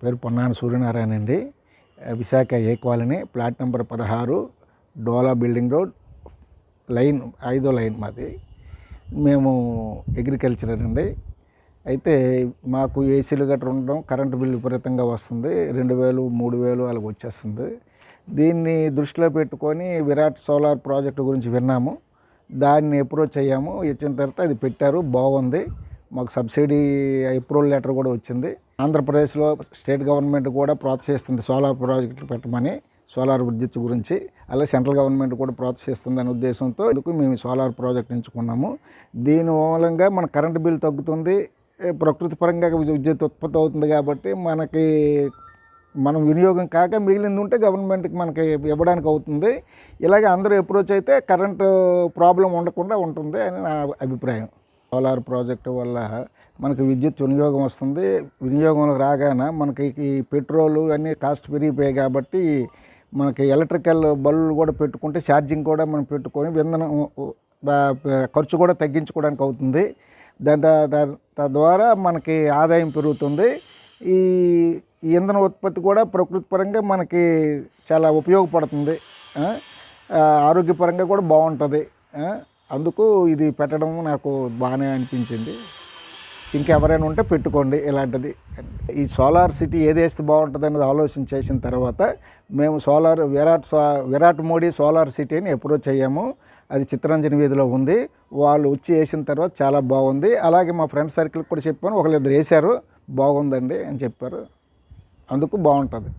పేరు పొన్నాన సూర్యనారాయణ అండి. విశాఖ ఏ colony, plot number 16, డోలా building road, line 5వ లైన్ మాది. మేము అగ్రికల్చర్ అండి. అయితే మాకు ఏసీలు గట్రా ఉండడం, కరెంటు బిల్లు విపరీతంగా వస్తుంది. 2000, 3000 అలాగ వచ్చేస్తుంది. దీన్ని దృష్టిలో పెట్టుకొని విరాట్ సోలార్ ప్రాజెక్టు గురించి విన్నాము. దాన్ని అప్రోచ్ అయ్యాము. ఇచ్చిన తర్వాత అది పెట్టారు, బాగుంది. మాకు సబ్సిడీ అప్రూవల్ లెటర్ కూడా వచ్చింది. ఆంధ్రప్రదేశ్లో స్టేట్ గవర్నమెంట్ కూడా ప్రోత్సహిస్తుంది సోలార్ ప్రాజెక్టులు పెట్టమని, సోలార్ విద్యుత్ గురించి. అలాగే సెంట్రల్ గవర్నమెంట్ కూడా ప్రోత్సహిస్తుంది అనే ఉద్దేశంతో మేము సోలార్ ప్రాజెక్ట్ ఎంచుకున్నాము. దీని మూలంగా మన కరెంటు బిల్ తగ్గుతుంది, ప్రకృతి పరంగా విద్యుత్ ఉత్పత్తి అవుతుంది. కాబట్టి మనం వినియోగం కాక మిగిలింది ఉంటే గవర్నమెంట్కి మనకి ఇవ్వడానికి అవుతుంది. ఇలాగే అందరూ అప్రోచ్ అయితే కరెంటు ప్రాబ్లం ఉండకుండా ఉంటుంది అని నా అభిప్రాయం. సోలార్ ప్రాజెక్టు వల్ల మనకి విద్యుత్ వినియోగం వస్తుంది. వినియోగంలో రాగానే మనకి ఈ పెట్రోలు అన్నీ కాస్ట్ పెరిగిపోయాయి. కాబట్టి మనకి ఎలక్ట్రికల్ బల్బులు కూడా పెట్టుకుంటే ఛార్జింగ్ కూడా మనం పెట్టుకొని ఇంధనం ఖర్చు కూడా తగ్గించుకోవడానికి అవుతుంది. తద్వారా మనకి ఆదాయం పెరుగుతుంది. ఈ ఇంధన ఉత్పత్తి కూడా ప్రకృతి పరంగా మనకి చాలా ఉపయోగపడుతుంది. ఆరోగ్యపరంగా కూడా బాగుంటుంది. అందుకు ఇది పెట్టడం నాకు బాగానే అనిపించింది. ఇంకెవరైనా ఉంటే పెట్టుకోండి ఇలాంటిది. ఈ సోలార్ సిటీ ఏది వేస్తే బాగుంటుంది అనేది ఆలోచన చేసిన తర్వాత మేము విరాట్ మోడీ సోలార్ సిటీని అప్రోచ్ అయ్యాము. అది చిత్తరంజన్ వీధిలో ఉంది. వాళ్ళు వచ్చి వేసిన తర్వాత చాలా బాగుంది. అలాగే మా ఫ్రెండ్ సర్కిల్కి కూడా చెప్పాను, ఒకళ్ళిద్దరు వేశారు, బాగుందండి అని చెప్పారు. అందుకు బాగుంటుంది.